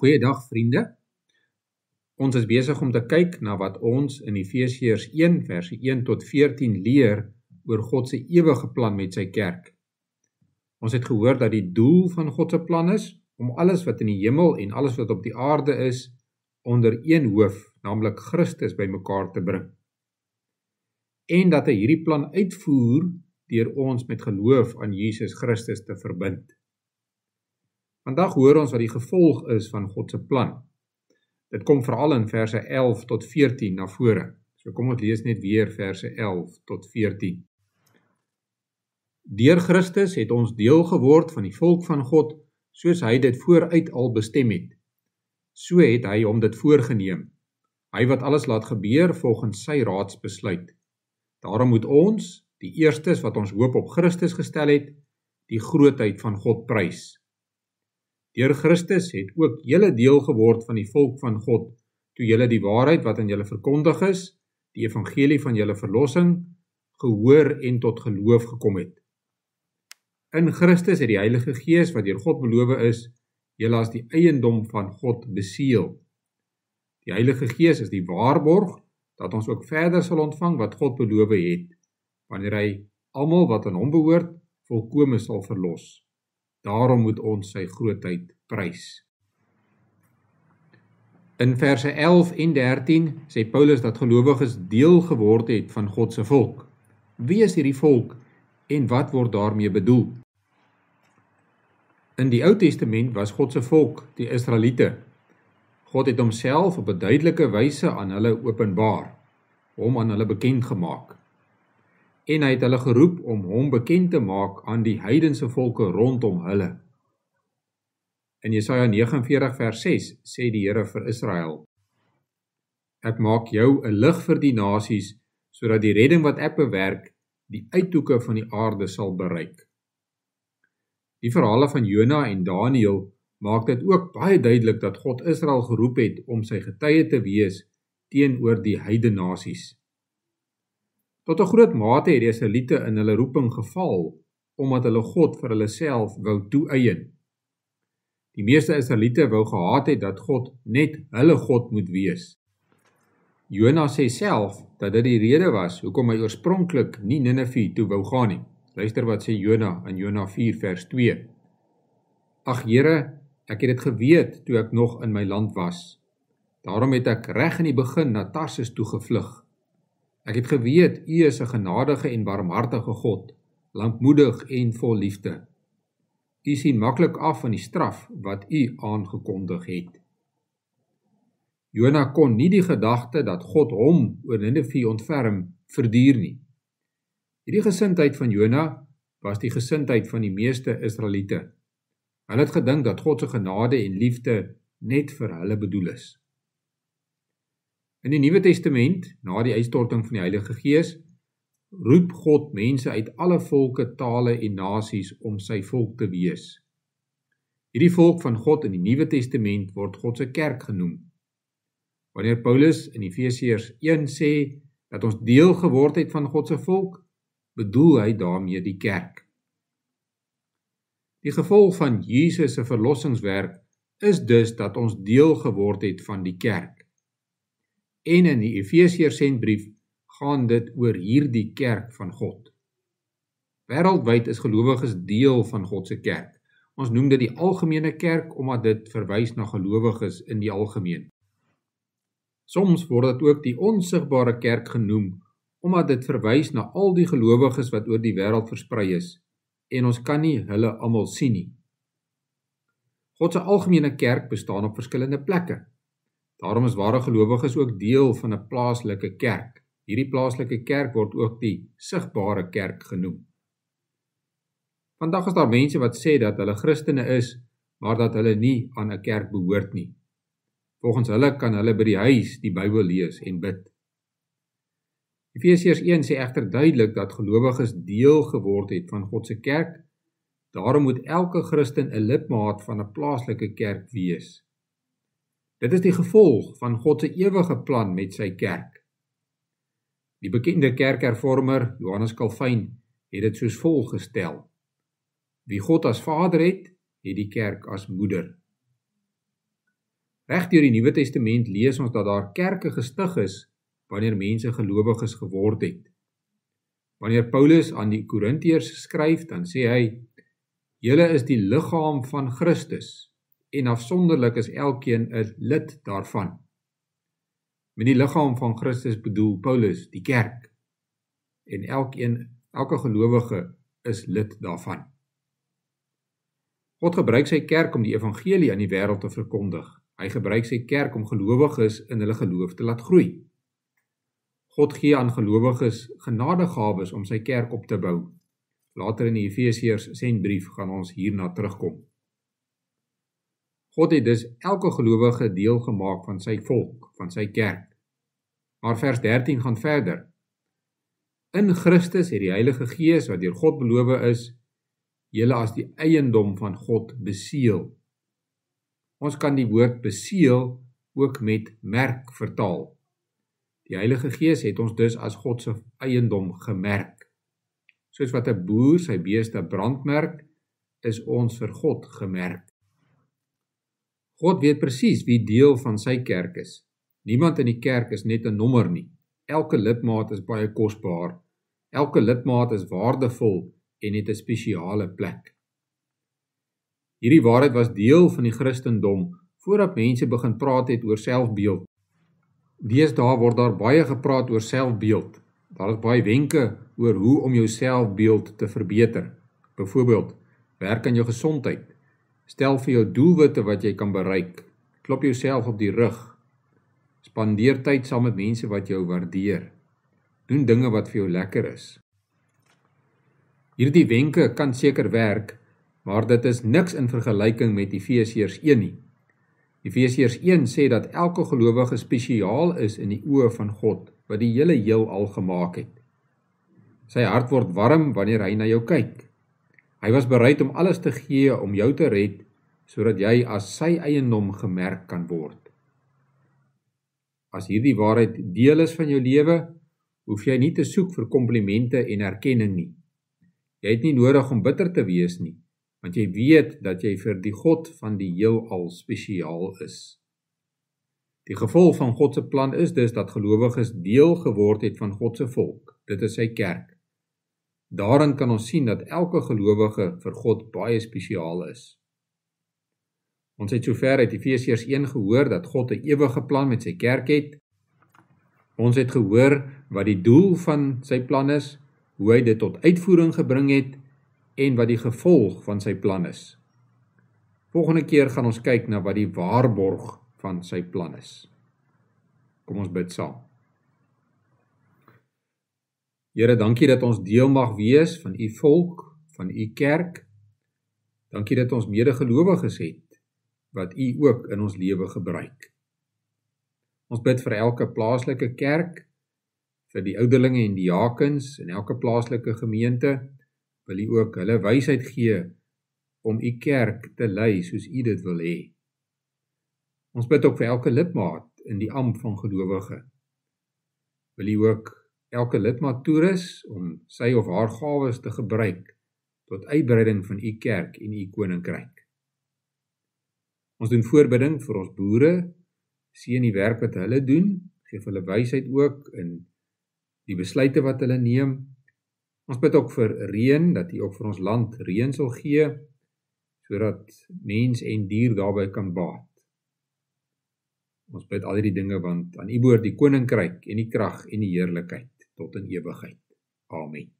Goeiedag vriende. Ons is besig om te kyk na wat ons in Efesiërs 1 verse 1 tot 14 leer oor God se ewige plan met sy kerk. Ons het gehoor dat die doel van God se plan is om alles wat in die hemel en alles wat op die aarde is onder een hoof, naamlik Christus, bymekaar te bring. En dat hy hierdie plan uitvoer deur ons met geloof aan Jesus Christus te verbind. Vandag hoor ons wat die gevolg is van God se plan. Dit kom veral in verse 11 tot 14 na vore. So kom ons lees net weer verse 11 tot 14. Deur Christus het ons deel geword van die volk van God, soos hy dit vooruit al bestem het. So het hy hom dit voorgeneem. Hy wat alles laat gebeur volgens sy raadsbesluit. Daarom moet ons, die eerstes wat ons hoop op Christus gestel het, die grootheid van God prys. Deur Christus het ook julle deel geword van die volk van God, toe julle die waarheid wat aan julle verkondig is, die evangelie van julle verlossing, gehoor en tot geloof gekom het. In Christus het die Heilige Gees wat deur God beloof is, julle as die eiendom van God beseël. Die Heilige Gees is die waarborg dat ons ook verder sal ontvang wat God beloof het, wanneer hy almal wat aan hom behoort, volkome sal verlos. Daarom moet ons sy grootheid prys. In verse 11 en 13 sê Paulus dat gelowiges deel geword het van God se volk. Wie is hierdie volk en wat word daarmee bedoel? In die Ou Testament was God se volk, die Israeliete. God het homself op 'n duidelike wyse aan hulle openbaar, hom aan hulle bekend gemaak. En hy het hulle geroep om hom bekend te maak aan die heidense volke rondom hulle. In Jesaja 49 vers 6 sê die Here vir Israel: Ek maak jou 'n lig vir die nasies, sodat die redding wat ek bewerk, die uithoeke van die aarde sal bereik. Die verhale van Jona en Daniël maak dit ook baie duidelik dat God Israel geroep het om sy getuie te wees teenoor die heidene nasies. Tot 'n groot mate het die Israeliete in hulle roeping geval, omdat hulle God vir hulle self wou toeëien. Die meeste Israeliete wou gehad het dat God net hulle God moet wees. Jona sê self dat dit die rede was hoekom hy oorspronklik nie Ninive toe wou gaan nie. Luister wat sê Jona in Jona 4 vers 2. Ag Here, ek het dit geweet toe ek nog in my land was. Daarom het ek reg in die begin na Tarsis toe gevlug. Ek het geweet, U is 'n genadige en barmhartige God, lankmoedig en vol liefde. U sien maklik af van die straf wat U aangekondig het. Jona kon nie die gedagte dat God hom oor Ninive ontferm verduur nie. Hierdie gesindheid van Jona was die gesindheid van die meeste Israeliete. Hulle het gedink dat God se genade en liefde net vir hulle bedoel is. In die Nuwe Testament, na die uitstorting van die Heilige Gees, roep God mense uit alle volke, tale en nasies om sy volk te wees. Hierdie volk van God in die Nuwe Testament word God se kerk genoem. Wanneer Paulus in Efesiërs 1 sê dat ons deel geword het van God se volk, bedoel hy daarmee die kerk. Die gevolg van Jesus se verlossingswerk is dus dat ons deel geword het van die kerk. En in die Efesiërs sendbrief gaan dit oor hierdie kerk van God. Wêreldwyd is gelowiges deel van God se kerk. Ons noem dit die algemene kerk omdat dit verwys na gelowiges in die algemeen. Soms word dit ook die onsigbare kerk genoem omdat dit verwys na al die gelowiges wat oor die wêreld versprei is en ons kan nie hulle almal sien nie. God se algemene kerk bestaan op verskillende plekke. Daarom is ware gelowiges ook deel van 'n plaaslike kerk. Hierdie plaaslike kerk word ook die sigbare kerk genoem. Vandag is daar mense wat sê dat hulle Christene is, maar dat hulle nie aan 'n kerk behoort nie. Volgens hulle kan hulle by die huis die Bybel lees en bid. Efesiërs 1 sê egter duidelik dat gelowiges deel geword het van God se kerk. Daarom moet elke Christen 'n lidmaat van 'n plaaslike kerk wees. Dit is die gevolg van God se ewige plan met sy kerk. Die bekende kerkhervormer Johannes Calvin het dit soos volg gestel: Wie God as Vader het die kerk as moeder. Reg deur die Nuwe Testament lees ons dat daar kerke gestig is wanneer mense gelowiges geword het. Wanneer Paulus aan die Korintiërs skryf, dan sê hy, julle is die liggaam van Christus en afsonderlik is elkeen 'n lid daarvan. Met die liggaam van Christus bedoel Paulus die kerk en elke gelowige is lid daarvan. God gebruik sy kerk om die evangelie aan die wêreld te verkondig. Hy gebruik sy kerk om gelowiges in hulle geloof te laat groei. God gee aan gelowiges genadegawes om sy kerk op te bou. Later in die Efesiërs sendbrief gaan ons hierna terugkom. God het dus elke gelowige deel gemaak van sy volk, van sy kerk. Maar vers 13 gaan verder. In Christus het die Heilige Gees wat deur God beloof is, julle as die eiendom van God beseël. Ons kan die woord beseël ook met merk vertaal. Die Heilige Gees het ons dus as God se eiendom gemerk. Soos wat 'n boer sy beeste brandmerk, is ons vir God gemerk. God weet presies wie deel van sy kerk is. Niemand in die kerk is net 'n nommer nie. Elke lidmaat is baie kosbaar. Elke lidmaat is waardevol en het 'n spesiale plek. Hierdie waarheid was deel van die Christendom voordat mense begin praat het oor selfbeeld. Deesdae word daar baie gepraat oor selfbeeld. Daar is baie wenke oor hoe om jou selfbeeld te verbeter. Byvoorbeeld, werk aan jou gesondheid. Stel vir jou doelwitte wat jy kan bereik. Klop jouself op die rug. Spandeer tyd saam met mense wat jou waardeer. Doen dinge wat vir jou lekker is. Hierdie wenke kan seker werk, maar dit is niks in vergelyking met Efesiërs 1 nie. Efesiërs 1 sê dat elke gelowige spesiaal is in die oë van God, wat die hele heelal gemaak het. Sy hart word warm wanneer hy na jou kyk. Hy was bereid om alles te gee om jou te red, sodat jy as sy eiendom gemerk kan word. As hierdie waarheid deel is van jou lewe, hoef jy nie te soek vir komplimente en erkenning nie. Jy het nie nodig om bitter te wees nie, want jy weet dat jy vir die God van die heelal spesiaal is. Die gevolg van God se plan is dus dat gelowiges deel geword het van God se volk. Dit is sy kerk. Daarin kan ons sien dat elke gelowige vir God baie spesiaal is. Ons het sover uit Efesiërs 1 gehoor dat God 'n ewige plan met sy kerk het. Ons het gehoor wat die doel van sy plan is, hoe hy dit tot uitvoering gebring het en wat die gevolg van sy plan is. Volgende keer gaan ons kyk na wat die waarborg van sy plan is. Kom ons bid saam. Here, dankie dat ons deel mag wees van u volk, van u kerk. Dankie dat ons medegelowiges het, wat u ook in ons lewe gebruik. Ons bid vir elke plaaslike kerk, vir die ouderlinge en diakens in elke plaaslike gemeente, wil u ook hulle wysheid gee om u kerk te lei soos u dit wil hê. Ons bid ook vir elke lidmaat in die ampt van gelowige. Wil u ook elke lidmaat toerus om sy of haar gawes te gebruik tot uitbreiding van u kerk en u koninkryk. Ons doen voorbidding vir ons boere, seën die werk wat hulle doen, geef hulle wysheid ook in die besluite wat hulle neem. Ons bid ook vir reën, dat u ook vir ons land reën sal gee, sodat mens en dier daarby kan baat. Ons bid al hierdie dinge, want aan u behoort die koninkryk en die krag en die heerlikheid tot in ewigheid. Amen.